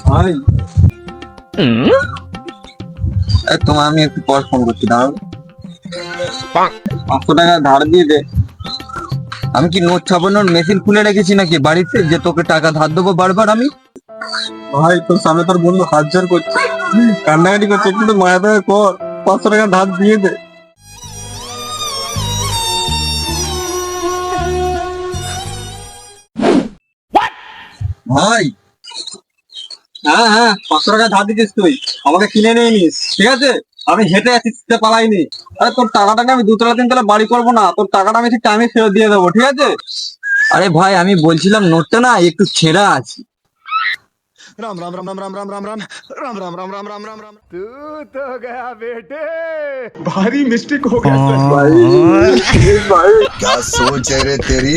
ভাই তোমার আমি একটু পর ফোন করছি, দাঁড়াও। 500 টাকা ধার দিয়ে দে। আমি কি নোট ছাপানোর মেশিন খুলে রেখেছি নাকি বাড়িতে, যে তোকে টাকা ধার দেবো বারবার আমি? ভাই তোর সামনে তোর বন্ধু হাত জোর করছে, কান্নাকাটি করছে, একটু তো মায়া দয়া কর, 500 টাকা ধার দিয়ে দে। ভাই হ্যাঁ হ্যাঁ, 500 টাকা ধার দিচ্ছিস তুই, আমাকে কিনে নিয়ে নিস, ঠিক আছে? আমি হেঁটে আসছি, পালাইনি। আরে তোর টাকাটা আমি 2 তলা 3 তলা বাড়ি করবো না, তোর টাকাটা আমি ঠিক টাইমে ফেরত দিয়ে দেবো, ঠিক আছে? আরে ভাই আমি বলছিলাম নোটটা না একটু ছেঁড়া আছে। राम राम राम राम राम राम राम राम राम राम राम राम राम राम राम तू तो गया बेटे भारी मिस्टेक हो गया भाई क्या सोच है रे तेरी